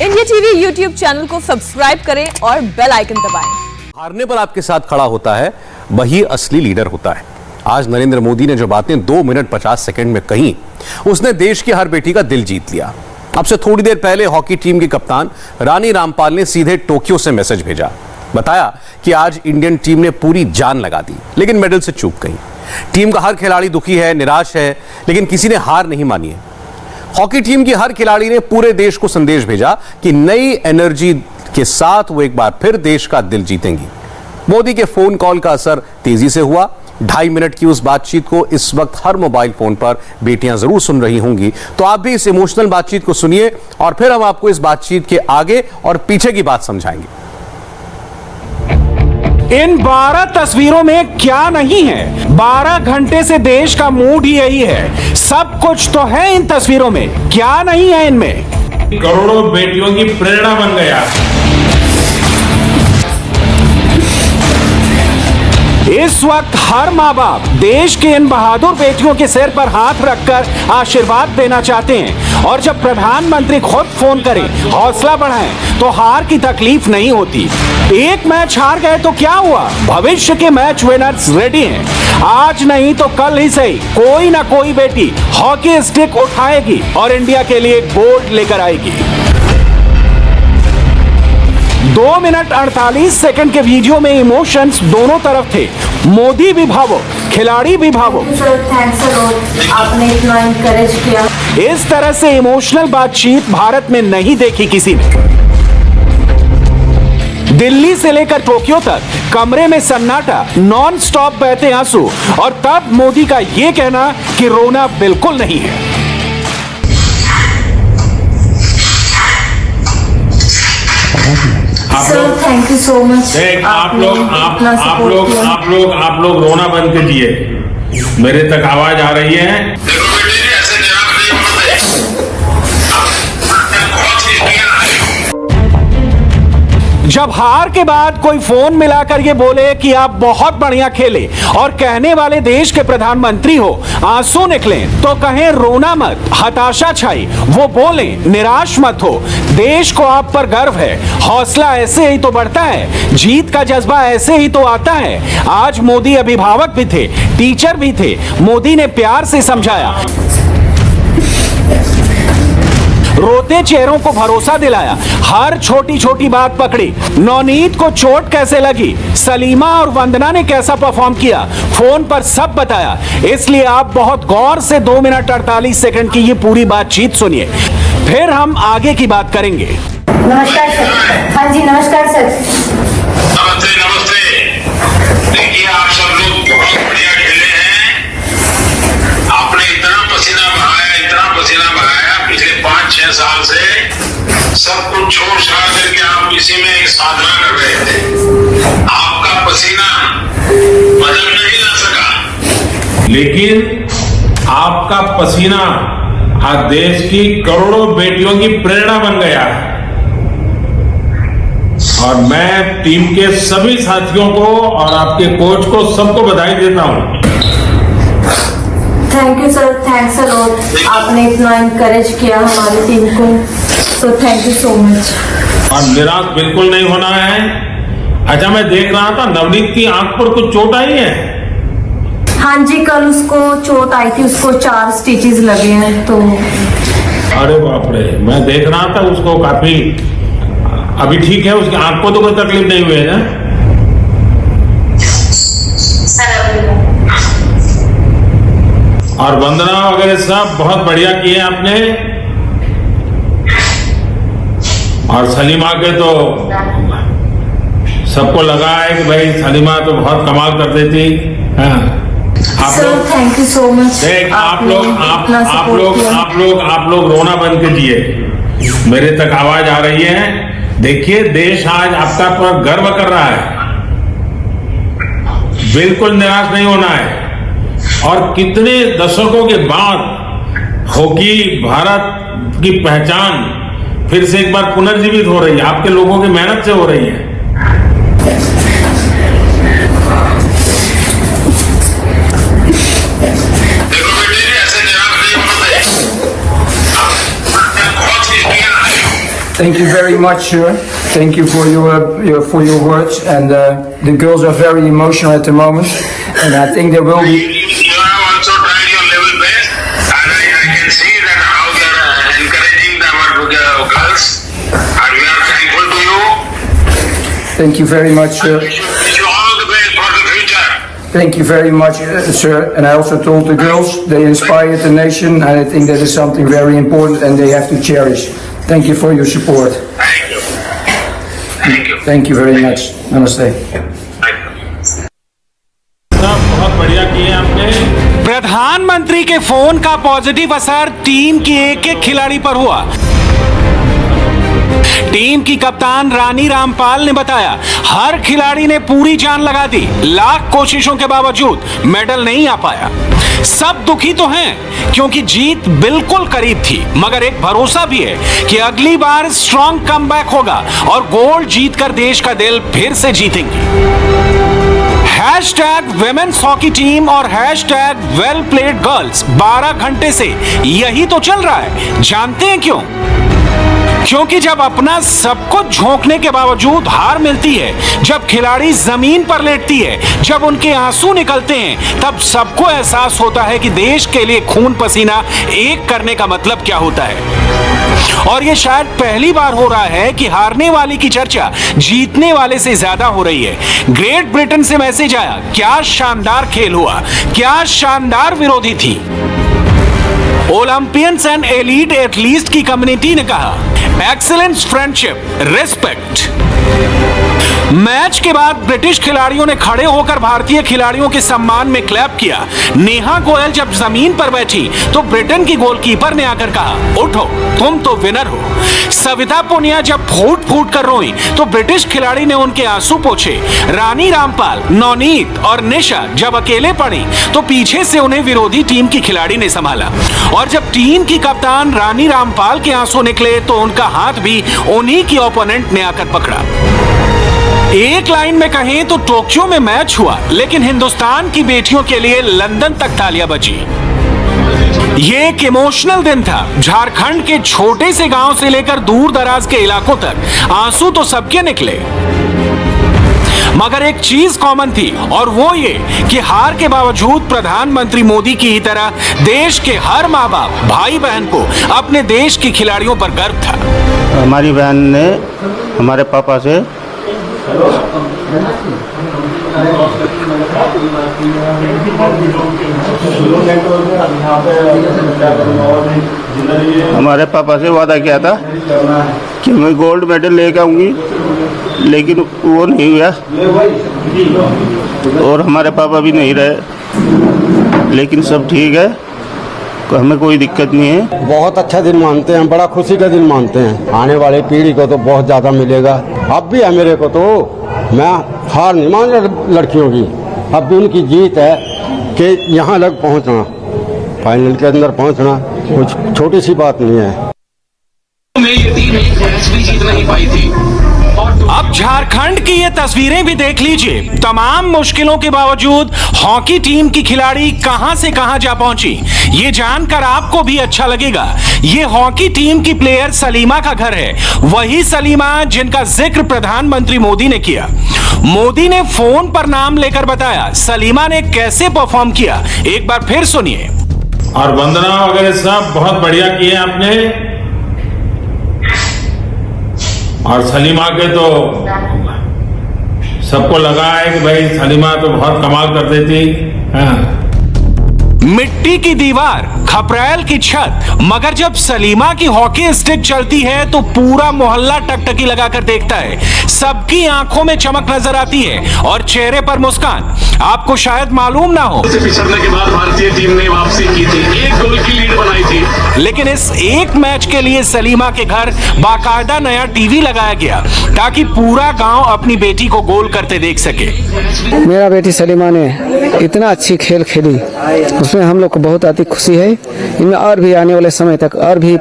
India TV YouTube channel को subscribe करें और बेल आइकन दबाएं। हारने पर आपके साथ खड़ा होता है वही असली लीडर होता है। आज नरेंद्र मोदी ने जो बातें 2 मिनट 50 सेकंड में कही, उसने देश की हर बेटी का दिल जीत लिया। अब से थोड़ी देर पहले हॉकी टीम की कप्तान रानी रामपाल ने सीधे टोक्यो से मैसेज भेजा। बताया कि आज इंडियन टीम ने पूरी जान लगा दी, लेकिन मेडल से चूक गई। टीम का हर खिलाड़ी दुखी है, निराश है, लेकिन किसी ने हार नहीं मानी है। हॉकी टीम की हर खिलाड़ी ने पूरे देश को संदेश भेजा कि नई एनर्जी के साथ वो एक बार फिर देश का दिल जीतेंगी। मोदी के फोन कॉल का असर तेजी से हुआ। 2.5 मिनट की उस बातचीत को इस वक्त हर मोबाइल फोन पर बेटियां जरूर सुन रही होंगी, तो आप भी इस इमोशनल बातचीत को सुनिए और फिर हम आपको इस बातचीत के आगे और पीछे की बात समझाएंगे। इन 12 तस्वीरों में क्या नहीं है? 12 घंटे से देश का मूड ही यही है। सब कुछ तो है इन तस्वीरों में, क्या नहीं है इनमें? करोड़ों बेटियों की प्रेरणा बन गया। इस वक्त हर माँ बाप देश के इन बहादुर बेटियों के सिर पर हाथ रखकर आशीर्वाद देना चाहते हैं, और जब प्रधानमंत्री खुद फोन करें, हौसला बढ़ाएं, तो हार की तकलीफ नहीं होती। एक मैच हार गए तो क्या हुआ? भविष्य के मैच विनर्स रेडी हैं। आज नहीं तो कल ही सही कोई ना कोई बेटी हॉकी स्टिक उठाएगी और इंडिया के लिए गोल्ड लेकर आएगी। 2 मिनट 48 सेकंड के वीडियो में इमोशंस दोनों तरफ थे। मोदी भी भावुक, खिलाड़ी भी भावुक। आपने इतना एनकरेज किया। इस तरह से इमोशनल बातचीत भारत में नहीं देखी किसी ने। दिल्ली से लेकर टोक्यो तक कमरे में सन्नाटा, नॉन स्टॉप बहते आंसू, और तब मोदी का यह कहना कि रोना बिल्कुल नहीं है। Sir thank you so much. आप लोग रोना बंद कीजिए। मेरे तक आवाज आ रही है। जब हार के बाद कोई फोन मिलाकर ये बोले कि आप बहुत बढ़िया खेले और कहने वाले देश के प्रधानमंत्री हो, आंसू निकले, तो कहें रोना मत, हताशा छाई। वो बोले निराश मत हो, देश को आप पर गर्व है। हौसला ऐसे ही तो बढ़ता है, जीत का जज्बा ऐसे ही तो आता है। आज मोदी अभिभावक भी थे, टीचर भी थे। मोदी ने प्यार से समझाया, रोते चेहरों को भरोसा दिलाया, हर छोटी छोटी बात पकड़ी। नवनीत को चोट कैसे लगी, सलीमा और वंदना ने कैसा परफॉर्म किया, फोन पर सब बताया। इसलिए आप बहुत गौर से 2 मिनट 48 सेकंड की ये पूरी बातचीत सुनिए, फिर हम आगे की बात करेंगे। नमस्कार सर। हाँ जी नमस्कार सर। नमस्ते। देखिए आप सब लोग बहुत बढ़िया खेले हैं। आपने इतना पसीना बहाया पिछले 5-6 साल से, सब कुछ छोड़ छाड़ करके आप इसी में एक साधना कर रहे थे। आपका पसीना बदल नहीं ला सका, लेकिन आपका पसीना आज देश की करोड़ों बेटियों की प्रेरणा बन गया है। और मैं टीम के सभी साथियों को और आपके कोच को सबको बधाई देता हूं। Thank you sir, thanks a lot. आपने इतना एनकरेज किया हमारी टीम को, तो थैंक यू सो मच। और निराश बिल्कुल नहीं होना है। अच्छा, मैं देख रहा था नवनीत की आंख पर कुछ चोट आई है। हाँ जी, कल उसको चोट आई थी, उसको 4 स्टिचेस लगे हैं। तो अरे बाप रे, मैं देख रहा था उसको काफी, अभी ठीक है, उसकी आंख को तो कोई तकलीफ नहीं हुई है ना? और वंदना वगैरह सब बहुत बढ़िया किए आपने। और सलीमा के तो सबको लगा है कि भाई सलीमा तो बहुत कमाल कर देती। हाँ, sir thank you so much. आप लोग रोना बंद कीजिए। मेरे तक आवाज आ रही है। देखिए, देश आज आपका पर गर्व कर रहा है। बिल्कुल निराश नहीं होना है। और कितने दशकों के बाद हॉकी भारत की पहचान फिर से एक बार पुनर्जीवित हो रही है, आपके लोगों की मेहनत से हो रही है। देखो बेटे, ऐसे निराश नहीं होना चाहिए। बहुत ही Thank you very much, sir. Thank you for your words. And the girls are very emotional at the moment, and I think they will be. You have also tried your level best, and I can see that how you are encouraging our girls, and we are thankful to you. Thank you very much, sir. Wish you all the best for the future. Thank you very much, sir. And I also told the girls they inspired the nation, and I think that is something very important, and they have to cherish. Thank you for your support. Thank you. Thank you. Thank you very much. Namaste. बहुत बढ़िया किए आपने। प्रधानमंत्री के phone का positive असर team की एक खिलाड़ी पर हुआ। टीम की कप्तान रानी रामपाल ने बताया, हर खिलाड़ी ने पूरी जान लगा दी, लाख कोशिशों के बावजूद मेडल नहीं आ पाया। सब दुखी तो हैं क्योंकि जीत बिल्कुल करीब थी, मगर एक भरोसा भी है कि अगली बार स्ट्रॉन्ग कमबैक होगा और गोल्ड जीतकर देश का दिल फिर से जीतेंगे। हैशटैग विमेन्स हॉकी टीम और हैशटैग वेल प्लेड गर्ल्स 12 घंटे से यही तो चल रहा है। जानते हैं क्यों? क्योंकि जब अपना सब कुछ झोंकने के बावजूद हार मिलती है, जब खिलाड़ी जमीन पर लेटती है, जब उनके आंसू निकलते हैं, तब सबको एहसास होता है कि देश के लिए खून पसीना एक करने का मतलब क्या होता है। और ये शायद पहली बार हो रहा है कि हारने वाले की चर्चा जीतने वाले से ज्यादा हो रही है। ग्रेट ब्रिटेन से मैसेज आया, क्या शानदार खेल हुआ, क्या शानदार विरोधी थी। ओलंपियंस एंड एलीट एथलीट की कम्युनिटी ने कहा, एक्सीलेंस, फ्रेंडशिप, रिस्पेक्ट। मैच के बाद ब्रिटिश खिलाड़ियों ने खड़े होकर भारतीय खिलाड़ियों के सम्मान में क्लैप किया। नेहा गोयल जब जमीन पर बैठी तो ब्रिटेन की गोलकीपर ने आकर कहा, उठो, तुम तो विनर हो। सविता पुनिया जब फूट फूट कर रोई तो ब्रिटिश खिलाड़ी ने उनके आंसू पोंछे। रानी रामपाल, नवनीत और निशा जब अकेले पड़ी तो पीछे से उन्हें विरोधी टीम की खिलाड़ी ने संभाला। और जब टीम की कप्तान रानी रामपाल के आंसू निकले तो उनका हाथ भी उन्हीं की ओपोनेंट ने आकर पकड़ा। एक लाइन में कहें तो टोक्यो में मैच हुआ, लेकिन हिंदुस्तान की बेटियों के लिए लंदन तक तालियां बजी। ये एक इमोशनल दिन था। झारखंड के छोटे से गांव से लेकर दूर दराज के इलाकों तक आंसू तो सबके निकले, मगर एक चीज कॉमन थी, और वो ये कि हार के बावजूद प्रधानमंत्री मोदी की ही तरह देश के हर माँ बाप, भाई बहन को अपने देश की खिलाड़ियों पर गर्व था। हमारी बहन ने हमारे पापा से वादा किया था कि मैं गोल्ड मेडल लेकर आऊंगी, लेकिन वो नहीं हुआ और हमारे पापा भी नहीं रहे, लेकिन सब ठीक है, हमें कोई दिक्कत नहीं है। बहुत अच्छा दिन मानते हैं, बड़ा खुशी का दिन मानते हैं। आने वाली पीढ़ी को तो बहुत ज़्यादा मिलेगा। अब भी है मेरे को, तो मैं हार नहीं मान रहा लड़कियों की। अब भी उनकी जीत है कि यहाँ लग पहुँचना, फाइनल के अंदर पहुँचना कुछ छोटी सी बात नहीं है। ये टीम एक मैच भी जीत नहीं पाई थी। अब झारखंड की ये तस्वीरें भी देख लीजिए। तमाम मुश्किलों के बावजूद हॉकी टीम की खिलाड़ी कहां से कहां जा पहुंची, ये जानकर आपको भी अच्छा लगेगा। ये हॉकी टीम की प्लेयर सलीमा का घर है, वही सलीमा जिनका जिक्र प्रधानमंत्री मोदी ने किया। मोदी ने फोन पर नाम लेकर बताया सलीमा ने कैसे परफॉर्म किया, एक बार फिर सुनिए। और वंदना वगैरह सब बहुत बढ़िया किए आपने। और सलीमा के तो सबको लगा है कि भाई सलीमा तो बहुत कमाल कर देती। हाँ। मिट्टी की दीवार, खपरेल की छत, मगर जब सलीमा की हॉकी स्टिक चलती है तो पूरा मोहल्ला टकटकी लगाकर देखता है। सबकी आंखों में चमक नजर आती है और चेहरे पर मुस्कान। आपको शायद मालूम ना हो, पिछड़ने के बाद भारतीय टीम ने वापसी की थी, 1 गोल की लीड बनाई थी, लेकिन इस एक मैच के लिए सलीमा के घर बाकायदा नया टीवी लगाया गया ताकि पूरा गांव अपनी बेटी को गोल करते देख सके। मेरा बेटी सलीमा ने इतना अच्छी खेल खेली, उसमें हम लोग को बहुत अधिक खुशी है। इनमें और भी आने वाले समय तक और भी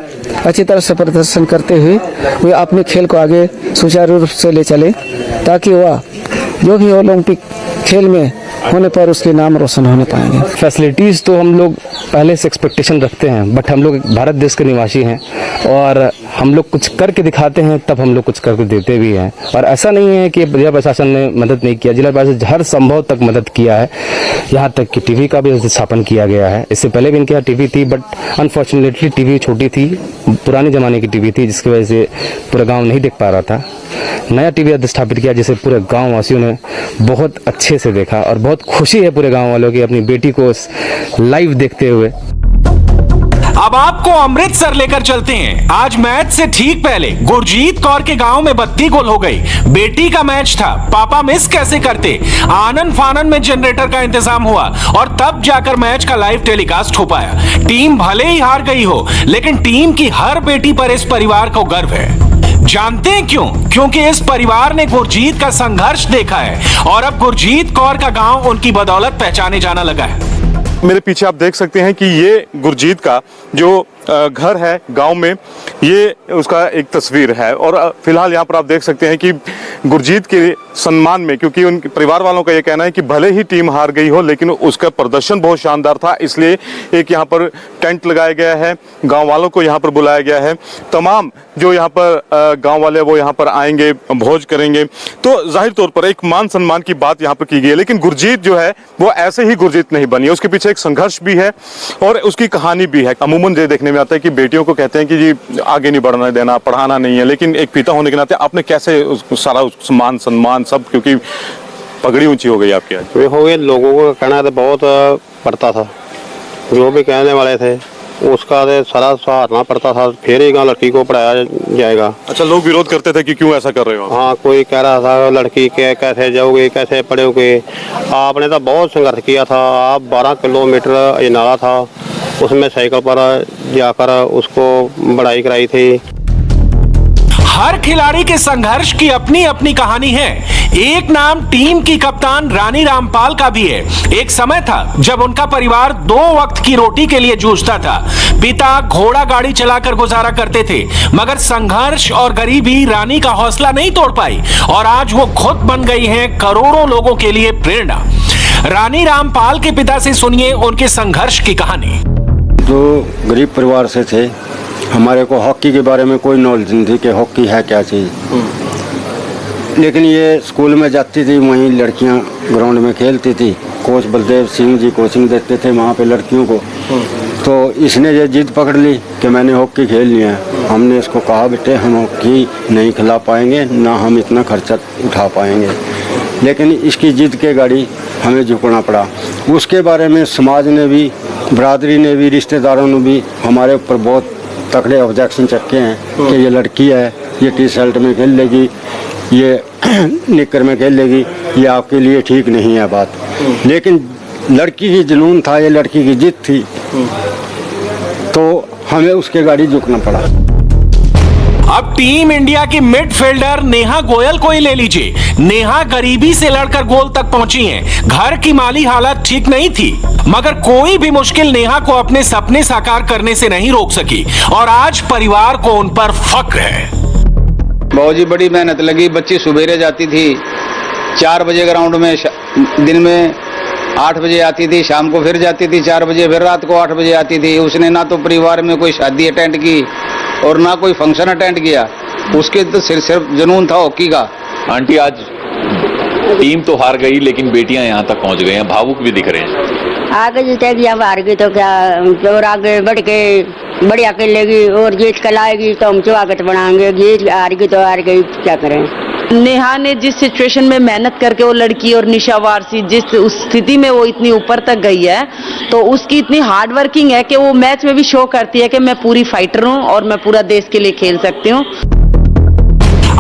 अच्छी तरह से प्रदर्शन करते हुए वे अपने खेल को आगे सुचारू रूप से ले चले, ताकि वह जो भी ओलंपिक खेल में होने पर उसके नाम रोशन होने पाएंगे। फैसिलिटीज़ तो हम लोग पहले से एक्सपेक्टेशन रखते हैं, बट हम लोग भारत देश के निवासी हैं और हम लोग कुछ करके दिखाते हैं, तब हम लोग कुछ करके देते भी हैं। और ऐसा नहीं है कि जिला प्रशासन ने मदद नहीं किया, जिला प्रशासन हर संभव तक मदद किया है, यहाँ तक कि टीवी का भी स्थापन किया गया है। इससे पहले भी इनके यहाँ टीवी थी, बट अनफॉर्चुनेटली टीवी छोटी थी, पुराने ज़माने की टीवी थी, जिसकी वजह से पूरा गाँव नहीं देख पा रहा था। नया टीवी स्थापित किया, जिसे पूरे गाँव वासियों ने बहुत अच्छे से देखा और बहुत खुशी है पूरे गाँव वालों की अपनी बेटी को लाइव देखते हुए। अब आपको अमृतसर लेकर चलते हैं। आज मैच से ठीक पहले गुरजीत कौर के गांव में बत्ती गुल हो गई। बेटी का मैच था, पापा मिस कैसे करते। आनन फानन में जनरेटर का इंतजाम हुआ और तब जाकर मैच का लाइव टेलीकास्ट हो पाया। टीम भले ही हार गई हो, लेकिन टीम की हर बेटी पर इस परिवार को गर्व है। जानते हैं क्यों? क्योंकि इस परिवार ने गुरजीत का संघर्ष देखा है और अब गुरजीत कौर का गांव उनकी बदौलत पहचाने जाना लगा है। मेरे पीछे आप देख सकते हैं कि ये गुरजीत का जो घर है गांव में, ये उसका एक तस्वीर है। और फिलहाल यहाँ पर आप देख सकते हैं कि गुरजीत के सम्मान में, क्योंकि उनके परिवार वालों का ये कहना है कि भले ही टीम हार गई हो, लेकिन उसका प्रदर्शन बहुत शानदार था, इसलिए एक यहाँ पर टेंट लगाया गया है, गांव वालों को यहाँ पर बुलाया गया है। तमाम जो यहाँ पर गांव वाले वो यहाँ पर आएंगे, भोज करेंगे। तो जाहिर तौर पर एक मान सम्मान की बात यहाँ पर की गई है। लेकिन गुरजीत जो है वो ऐसे ही गुरजीत नहीं बनी है, उसके पीछे एक संघर्ष भी है और उसकी कहानी भी है। अमूमन ये देखने में आता है कि बेटियों को कहते हैं कि जी आगे नहीं बढ़ना देना, पढ़ाना नहीं है, लेकिन एक पिता होने के नाते आपने कैसे सारा मान सम्मान सब, क्योंकि पगड़ी ऊंची हो गई आपकी आज। हो गए, लोगों को कहना तो बहुत पड़ता था, जो भी कहने वाले थे उसका सारा सहारना पड़ता था, फिर ही लड़की को पढ़ाया जाएगा। अच्छा, लोग विरोध करते थे कि क्यों ऐसा कर रहे हो? हाँ, कोई कह रहा था लड़की के कैसे जाओगे, कैसे पढ़ोगे। आपने तो बहुत संघर्ष किया था। आप 12 किलोमीटर ये नाला था, उसमें साइकिल पर जाकर उसको बढ़ाई कराई थी। हर खिलाड़ी के संघर्ष की अपनी अपनी कहानी है। एक नाम टीम की कप्तान रानी रामपाल का भी है। एक समय था जब उनका परिवार 2 वक्त की रोटी के लिए जूझता था। पिता घोड़ा गाड़ी चलाकर गुजारा करते थे, मगर संघर्ष और गरीबी रानी का हौसला नहीं तोड़ पाई और आज वो खुद बन गई हैं करोड़ों लोगों के लिए प्रेरणा। रानी रामपाल के पिता से सुनिए उनके संघर्ष की कहानी। जो गरीब परिवार से थे, हमारे को हॉकी के बारे में कोई नॉलेज नहीं थी कि हॉकी है क्या चीज़। लेकिन ये स्कूल में जाती थी, वहीं लड़कियां ग्राउंड में खेलती थी। कोच बलदेव सिंह जी कोचिंग देते थे वहाँ पे लड़कियों को। तो इसने ये जिद पकड़ ली कि मैंने हॉकी खेलनी है। हमने इसको कहा बेटे हम हॉकी नहीं खिला पाएंगे, ना हम इतना खर्चा उठा पाएंगे। लेकिन इसकी जिद के गाड़ी हमें झुकना पड़ा। उसके बारे में समाज ने भी, बरादरी ने भी, रिश्तेदारों ने भी हमारे ऊपर बहुत तकड़े ऑब्जेक्शन चक्के हैं कि ये लड़की है, ये टी शर्ट में खेल लेगी, ये निक्कर में खेल लेगी, ये आपके लिए ठीक नहीं है बात। लेकिन लड़की की जुनून था, ये लड़की की जिद थी, तो हमें उसके गाड़ी झुकना पड़ा। अब टीम इंडिया की मिडफील्डर नेहा गोयल को ही ले लीजिए। नेहा गरीबी से लड़कर गोल तक पहुंची हैं। घर की माली हालत ठीक नहीं थी, मगर कोई भी मुश्किल नेहा को अपने सपने साकार करने से नहीं रोक सकी और आज परिवार को उन पर फक्र है। बहुत जी बड़ी मेहनत लगी। बच्ची सुबेरे जाती थी 4 बजे ग्राउंड में, दिन में 8 बजे आती थी, शाम को फिर जाती थी 4 बजे, फिर रात को 8 बजे आती थी। उसने ना तो परिवार में कोई शादी अटेंड की और ना कोई फंक्शन अटेंड किया। उसके तो सिर्फ जुनून था हॉकी का। आंटी, आज टीम तो हार गई, लेकिन बेटियां यहाँ तक पहुँच गई हैं, भावुक भी दिख रहे हैं। आगे जीतेगी, अब हार गई तो क्या, और आगे बढ़ के बढ़िया खेलेगी और जीत कर लाएगी तो हम स्वागत बनाएंगे। जीत हार गई तो हार गई, क्या करें। नेहा ने जिस सिचुएशन में मेहनत करके वो लड़की और निशा वारसी जिस उस स्थिति में वो इतनी ऊपर तक गई है, तो उसकी इतनी हार्ड वर्किंग है कि वो मैच में भी शो करती है कि मैं पूरी फाइटर हूँ और मैं पूरा देश के लिए खेल सकती हूँ।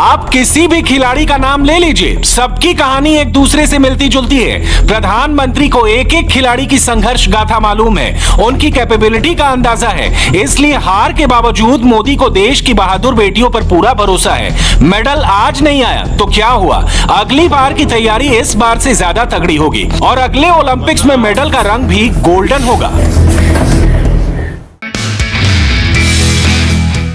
आप किसी भी खिलाड़ी का नाम ले लीजिए, सबकी कहानी एक दूसरे से मिलती जुलती है। प्रधानमंत्री को एक एक खिलाड़ी की संघर्ष गाथा मालूम है, उनकी कैपेबिलिटी का अंदाजा है। इसलिए हार के बावजूद मोदी को देश की बहादुर बेटियों पर पूरा भरोसा है। मेडल आज नहीं आया तो क्या हुआ, अगली बार की तैयारी इस बार से ज्यादा तगड़ी होगी और अगले ओलंपिक्स में मेडल का रंग भी गोल्डन होगा।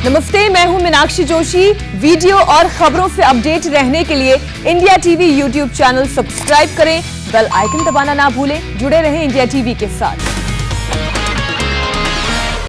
नमस्ते, मैं हूं मीनाक्षी जोशी। वीडियो और खबरों से अपडेट रहने के लिए India TV YouTube channel subscribe करें, बेल आइकन दबाना ना भूलें। जुड़े रहें इंडिया टीवी के साथ।